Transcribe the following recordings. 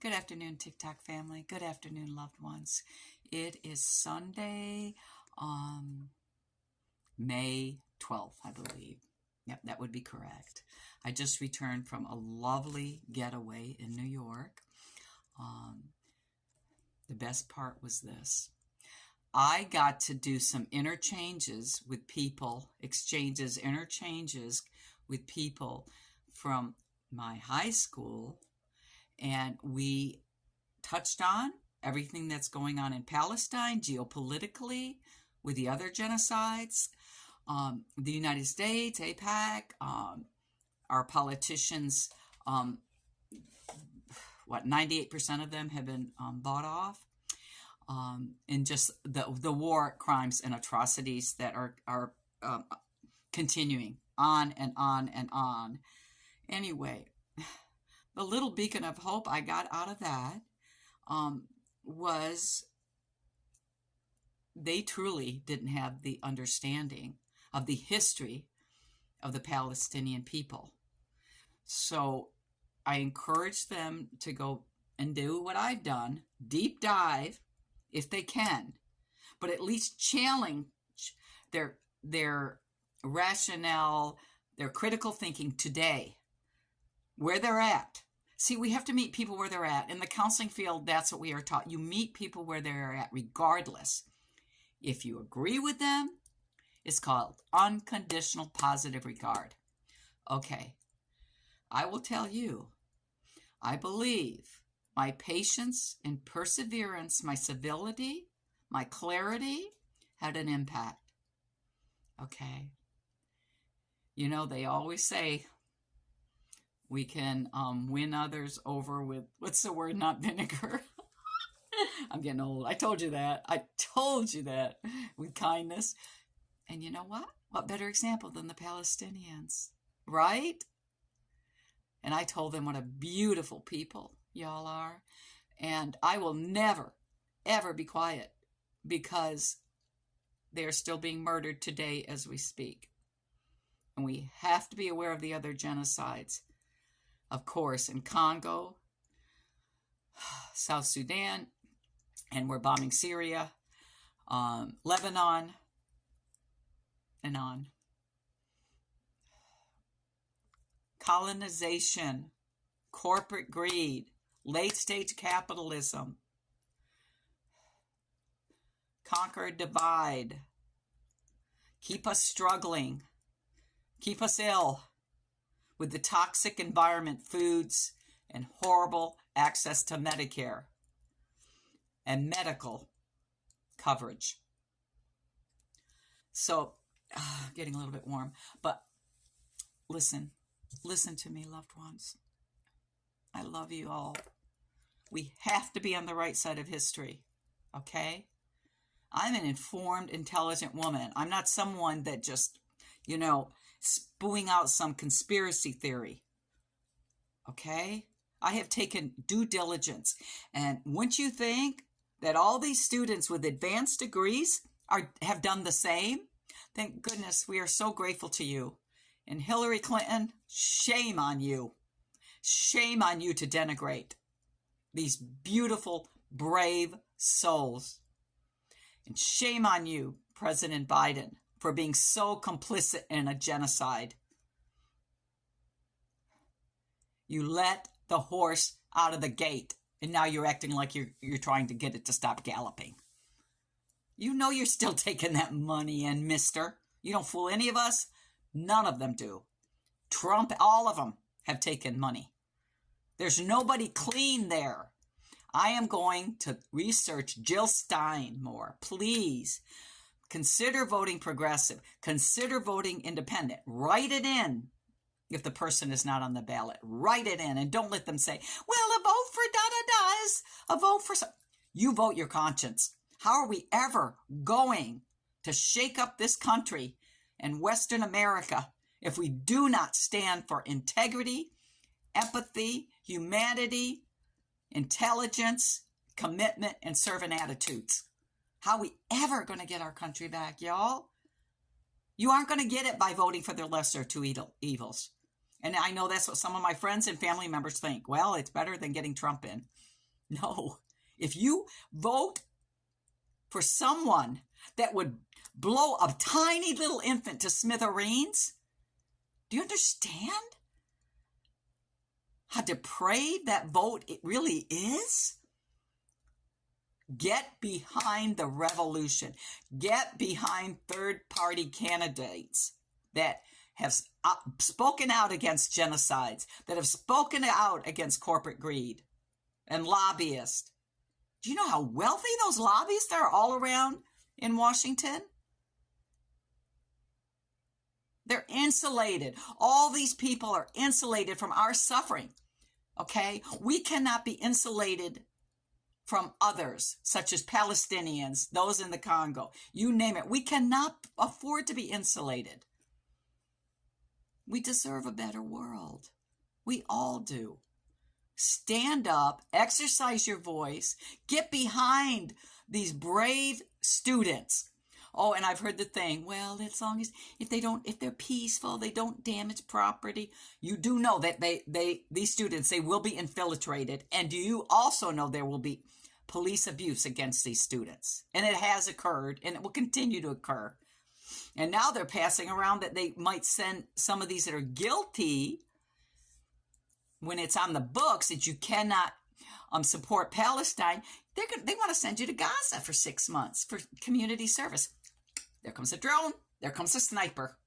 Good afternoon, TikTok family. Good afternoon, loved ones. It is Sunday, May 12th, I believe. Yep, that would be correct. I just returned from a lovely getaway in New York. The best part was this. I got to do some interchanges with people with people from my high school, and we touched on everything that's going on in Palestine geopolitically with the other genocides, the United States, AIPAC, our politicians, 98% of them have been bought off, and just the war crimes and atrocities that are continuing on and on and on. Anyway, the little beacon of hope I got out of that was they truly didn't have the understanding of the history of the Palestinian people. So I encourage them to go and do what I've done, deep dive if they can, but at least challenge their rationale, their critical thinking today, where they're at. See, we have to meet people where they're at. In the counseling field, that's what we are taught. You meet people where they're at, regardless. If you agree with them, it's called unconditional positive regard. Okay, I will tell you, I believe my patience and perseverance, my civility, my clarity had an impact. Okay. You know, they always say we can win others over with, what's the word, not vinegar. I'm getting old. I told you that. With kindness. And you know what? What better example than the Palestinians, right? And I told them what a beautiful people y'all are. And I will never, ever be quiet because they're still being murdered today as we speak. And we have to be aware of the other genocides. Of course, in Congo, South Sudan, and we're bombing Syria, Lebanon, and on. Colonization, corporate greed, late-stage capitalism, conquer, divide, keep us struggling, keep us ill with the toxic environment, foods, and horrible access to Medicare and medical coverage. So, getting a little bit warm, but listen to me, loved ones. I love you all. We have to be on the right side of history, okay? I'm an informed, intelligent woman. I'm not someone that just, spewing out some conspiracy theory, okay? I have taken due diligence. And wouldn't you think that all these students with advanced degrees have done the same? Thank goodness, we are so grateful to you. And Hillary Clinton, shame on you. Shame on you to denigrate these beautiful, brave souls. And shame on you, President Biden, for being so complicit in a genocide. You let the horse out of the gate, and now you're acting like you're trying to get it to stop galloping. You know you're still taking that money in, mister. You don't fool any of us. None of them do. Trump, all of them have taken money. There's nobody clean there. I am going to research Jill Stein more. Please consider voting progressive. Consider voting independent. Write it in if the person is not on the ballot. Write it in and don't let them say, well, a vote for da-da-da is a vote for... You vote your conscience. How are we ever going to shake up this country and Western America if we do not stand for integrity, empathy, humanity, intelligence, commitment, and servant attitudes? How are we ever going to get our country back, y'all? You aren't going to get it by voting for the lesser two evils. And I know that's what some of my friends and family members think. Well, it's better than getting Trump in. No. If you vote for someone that would blow a tiny little infant to smithereens, do you understand how depraved that vote it really is? Get behind the revolution. Get behind third-party candidates that have spoken out against genocides, that have spoken out against corporate greed and lobbyists. Do you know how wealthy those lobbyists are all around in Washington? They're insulated. All these people are insulated from our suffering. Okay? We cannot be insulated from others, such as Palestinians, those in the Congo. You name it. We cannot afford to be insulated. We deserve a better world. We all do. Stand up, exercise your voice, get behind these brave students. Oh, and I've heard the thing, well, as long as if they're peaceful, they don't damage property. You do know that these students, they will be infiltrated. And do you also know there will be police abuse against these students? And it has occurred, and it will continue to occur. And now they're passing around that they might send some of these that are guilty, when it's on the books that you cannot support Palestine, they want to send you to Gaza for 6 months for community service. There comes a drone. There comes a sniper.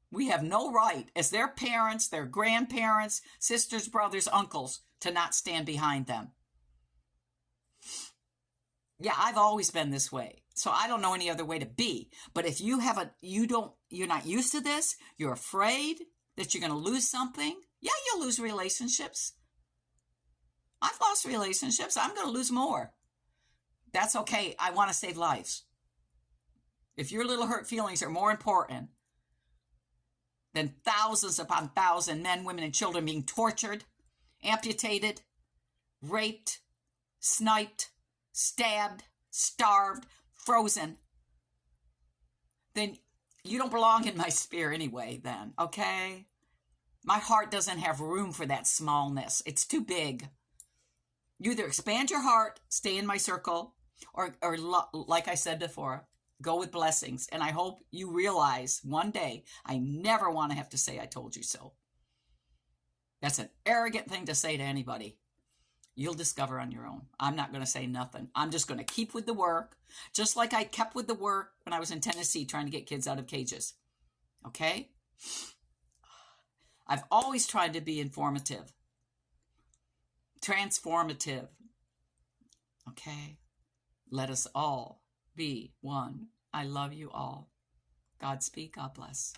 We have no right, as their parents, their grandparents, sisters, brothers, uncles, to not stand behind them. Yeah, I've always been this way. So I don't know any other way to be. But if you you're not used to this, you're afraid that you're going to lose something. Yeah, you'll lose relationships. I've lost relationships. I'm going to lose more. That's okay. I want to save lives. If your little hurt feelings are more important than thousands upon thousands men, women, and children being tortured, amputated, raped, sniped, stabbed, starved, frozen, then you don't belong in my sphere anyway, then, okay? My heart doesn't have room for that smallness. It's too big. You either expand your heart, stay in my circle, or like I said before, go with blessings. And I hope you realize one day, I never want to have to say I told you so. That's an arrogant thing to say to anybody. You'll discover on your own. I'm not going to say nothing. I'm just going to keep with the work, just like I kept with the work when I was in Tennessee trying to get kids out of cages. Okay? I've always tried to be informative, transformative. Okay? Let us all be one. I love you all. Godspeed. God bless.